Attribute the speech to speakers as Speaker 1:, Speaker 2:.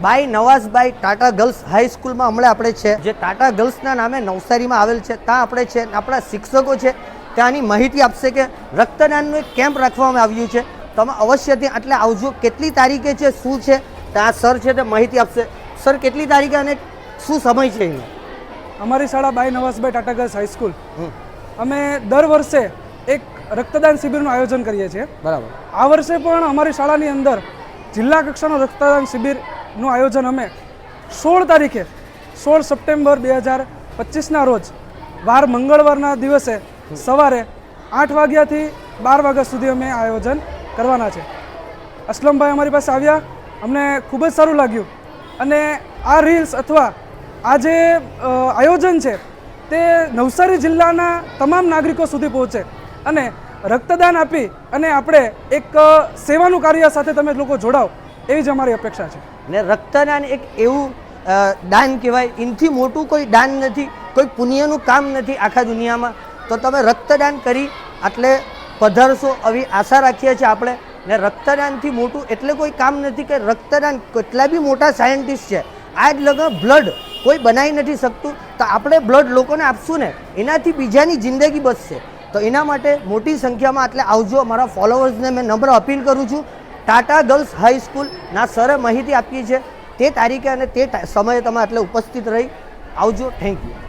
Speaker 1: ભાઈ નવાઝભાઈ ટાટા ગર્લ્સ હાઈસ્કૂલમાં હમણાં આપણે છે, જે ટાટા ગર્લ્સના નામે નવસારીમાં આવેલ છે, ત્યાં આપણે છે. આપણા શિક્ષકો છે ત્યાંની માહિતી આપશે કે રક્તદાનનું એક કેમ્પ રાખવામાં આવ્યું છે. તમે અવશ્ય ત્યાં એટલે આવજો. કેટલી તારીખે છે, શું છે, ત્યાં સર છે તે માહિતી આપશે. સર, કેટલી તારીખે અને શું સમય છે એનો?
Speaker 2: અમારી શાળા ભાઈ નવાઝભાઈ ટાટા ગર્લ્સ હાઈસ્કૂલ, અમે દર વર્ષે એક રક્તદાન શિબિરનું આયોજન કરીએ છીએ. બરાબર. આ વર્ષે પણ અમારી શાળાની અંદર જિલ્લા કક્ષાનો રક્તદાન શિબિરનું આયોજન અમે 16 તારીખે 16 સપ્ટેમ્બર 2025ના રોજ વાર મંગળવારના દિવસે સવારે 8 વાગ્યાથી 12 વાગ્યા સુધી અમે આયોજન કરવાના છે. અસલમભાઈ અમારી પાસે આવ્યા, અમને ખૂબ જ સારું લાગ્યું અને આ રીલ્સ અથવા આ જે આયોજન છે તે નવસારી જિલ્લાના તમામ નાગરિકો સુધી પહોંચે અને રક્તદાન આપી અને આપણે એક સેવાનું કાર્ય સાથે તમે લોકો જોડાઓ, એવી જ અમારી અપેક્ષા છે.
Speaker 1: ને રક્તદાન એક એવું દાન કહેવાય, એનાથી મોટું કોઈ દાન નથી, કોઈ પુણ્યનું કામ નથી આખા દુનિયામાં. તો તમે રક્તદાન કરી એટલે પધારશો આવી આશા રાખીએ છીએ આપણે. ને રક્તદાનથી મોટું એટલે કોઈ કામ નથી કે રક્તદાન કેટલા બી મોટા સાયન્ટિસ્ટ છે, આ જ લગન બ્લડ કોઈ બનાવી નથી શકતું, તો આપણે બ્લડ લોકોને આપશું ને, એનાથી બીજાની જિંદગી બચશે. તો એના માટે મોટી સંખ્યામાં એટલે આવજો. મારા ફોલોવર્સને મેં નમ્ર અપીલ કરું છું. ટાટા ગર્લ્સ હાઈસ્કૂલના સરે માહિતી આપી છે, તે તારીખે અને તે સમયે તમે એટલે ઉપસ્થિત રહી આવજો. Thank you.